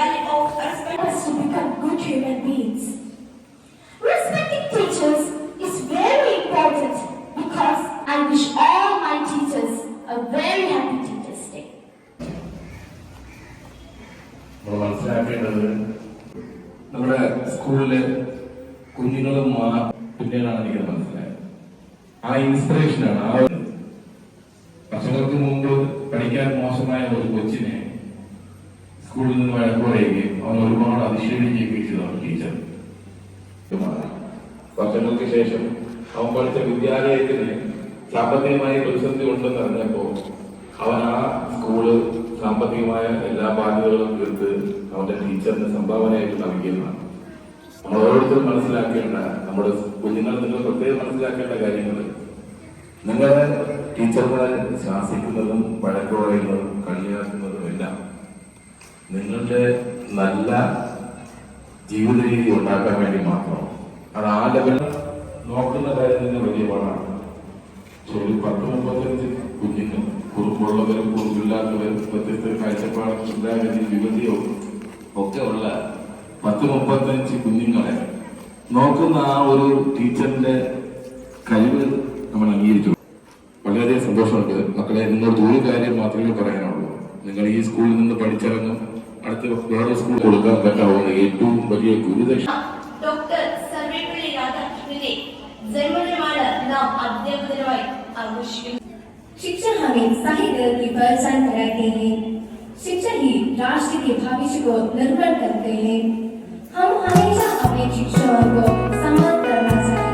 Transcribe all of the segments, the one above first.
value of respect us to become good human beings. Respecting teachers is very important because I wish all my teachers a very happy Teachers' Day. നമ്മൾ മനസ്സിലാക്കേണ്ടത് നമ്മുടെ സ്കൂളിലെ കുഞ്ഞുങ്ങളും പിന്നീടാണ് എനിക്ക് മനസ്സിലായത്. ആ ഇൻസ്പിറേഷനാണ്. ആ വർഷങ്ങൾക്ക് മുമ്പ് പഠിക്കാൻ മോശമായ ഒരു കൊച്ചിനെ സ്കൂളിൽ നിന്ന് വഴക്ക് പറയുകയും അവൻ ഒരുപാട് അതിശയിക്കുകയും ചെയ്തതാണ് ടീച്ചർ. വർഷങ്ങൾക്ക് ശേഷം അവൻ പഠിച്ച വിദ്യാലയത്തിന് സാമ്പത്തികമായ പ്രതിസന്ധി ഉണ്ടെന്ന് അറിഞ്ഞപ്പോൾ അവൻ ആ സ്കൂള് സാമ്പത്തികമായ എല്ലാ ബാധ്യതകളും തീർത്ത് അവന്റെ ടീച്ചറിന് സംഭാവനയായിട്ട് നൽകിയതാണ്. നമ്മൾ ഓരോരുത്തരും മനസ്സിലാക്കേണ്ട, നമ്മുടെ കുഞ്ഞുങ്ങൾ നിങ്ങൾ പ്രത്യേകം മനസ്സിലാക്കേണ്ട കാര്യങ്ങൾ, നിങ്ങളുടെ ടീച്ചർമാരെ ശാസിക്കുന്നതും വഴക്ക് പറയുന്നതും കളിയാക്കുന്നതും എല്ലാം നിങ്ങളുടെ നല്ല ജീവിത രീതി ഉണ്ടാക്കാൻ വേണ്ടി മാത്രമാണ്. അത് ആ ലെവലിൽ നോക്കുന്ന കാര്യം തന്നെ വലിയ പാടാണ്. ഒരു 10-35 കുഞ്ഞുങ്ങൾ, കുറുമ്പുള്ളവരും കുറുമ്പില്ലാത്തവരും വ്യത്യസ്ത കാഴ്ചപ്പാടും ചിന്താഗതി വികൃതിയോ ഒക്കെ ഉള്ള 10-35 കുഞ്ഞുങ്ങളെ നോക്കുന്ന ആ ഒരു ടീച്ചറിന്റെ കഴിവ് നമ്മൾ അംഗീകരിച്ചു. വളരെയധികം സന്തോഷമുണ്ട്. മക്കളെ, നിങ്ങളോട് ഒരു കാര്യം മാത്രമേ പറയാനുള്ളൂ. നിങ്ങൾ ഈ സ്കൂളിൽ നിന്ന് പഠിച്ചിറങ്ങും, അടുത്ത വേറെ സ്കൂൾ കൊടുക്കാൻ പറ്റാവുന്ന ഏറ്റവും വലിയ ഗുരുദക്ഷ ഡോക്ടർ സർവേപ്പള്ളി രാധാകൃഷ്ണന്റെ जन्मदिनाला नाम अध्यापनाद्वारे आघोषित. शिक्षण हमें सही गलत की पहचान कराते हैं. शिक्षण ही राष्ट्र के भविष्य को निर्भर करते हैं. हम हमेशा अपने शिक्षकों को सम्मान करना चाहिए.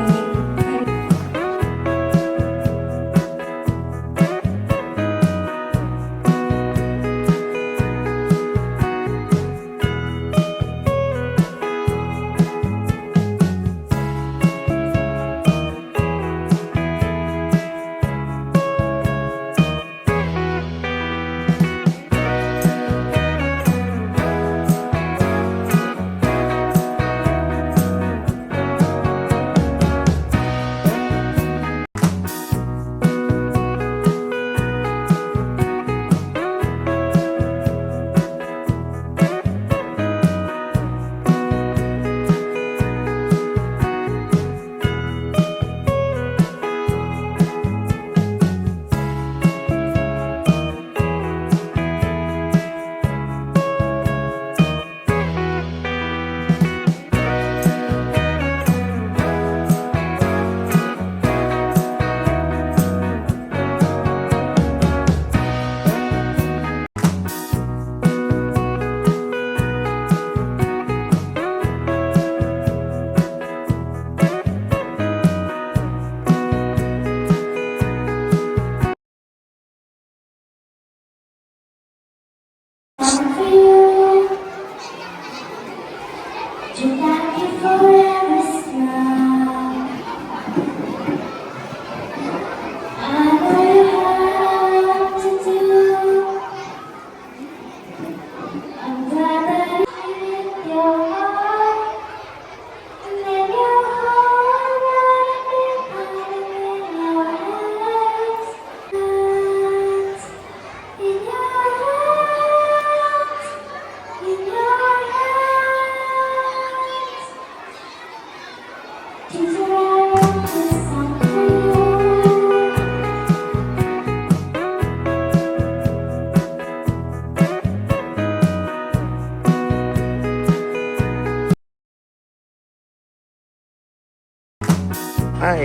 Hi.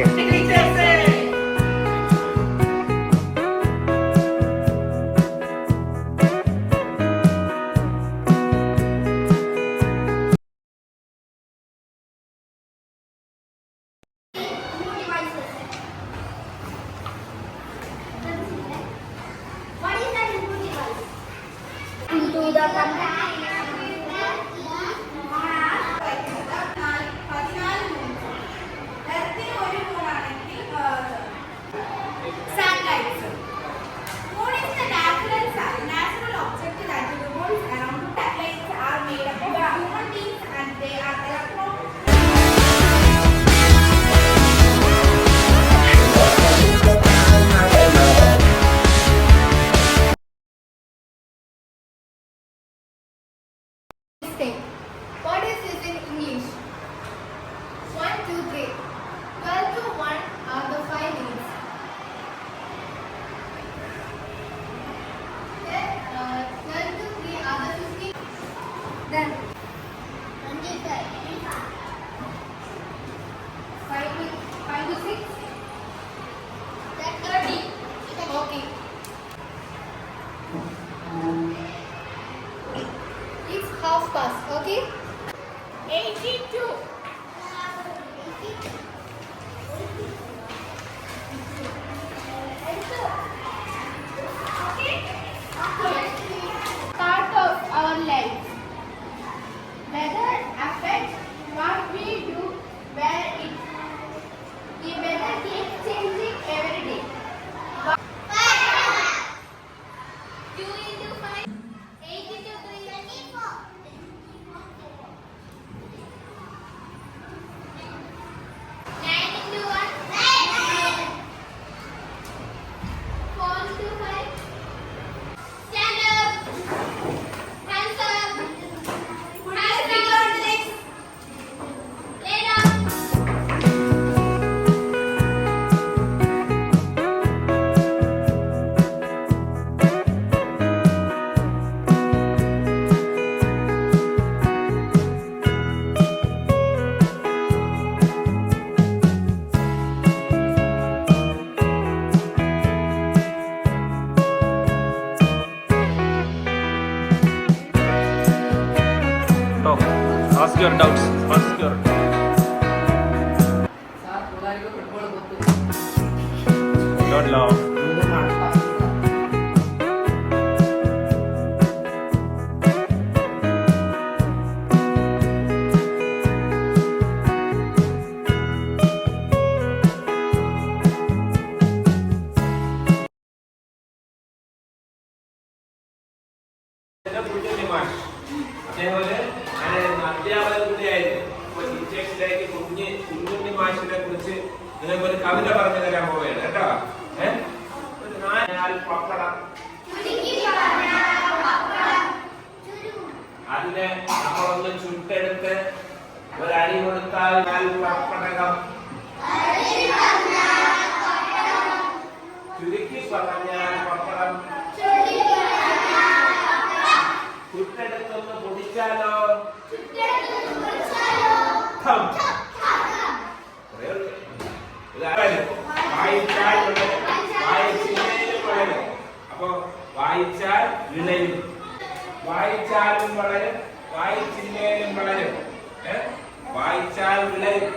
Into the country. thing. What is this in English? 1, 2, 3. 12 to 1 are the 5 minutes. Then 12 to 3 are the 15. Then 25. 5 to 6. Then 30. Okay. It's half past, okay? 82. Part of our life. Weather affects what we do, where it. The weather keeps changing every day. 2 into 5, 8 into 3, 24. 9 into 1, 9. 4 into 5. Stand up. Hands up. Hands down. Lay down. Talk. Ask your doubts. Ask your. Don't laugh. അതേപോലെ അധ്യാപകർ കൂടിയായിരുന്നു. Teachers ഡേക്ക് Kunjunni മാഷിനെ കുറിച്ച് നിങ്ങൾക്ക് ഒരു കവിത പറഞ്ഞു തരാൻ പോവുകയാണ് കേട്ടോ. ഒരു പപ്പടം, അതിനെ നമ്മളൊന്ന് ചുട്ടെടുത്ത് ഒരടി കൊടുത്താൽ പപ്പടകം. ചുരുക്കി പറഞ്ഞാൽ പപ്പടം. ചുട്ടെടുത്തൊന്ന് പൊടിച്ചാലോ? വായിച്ചാൽ വളരും. അപ്പൊ വായിച്ചാൽ വിളയും, വായിച്ചാലും വളരും, വായിച്ചില്ലേലും വളരും. വായിച്ചാൽ വിളയും.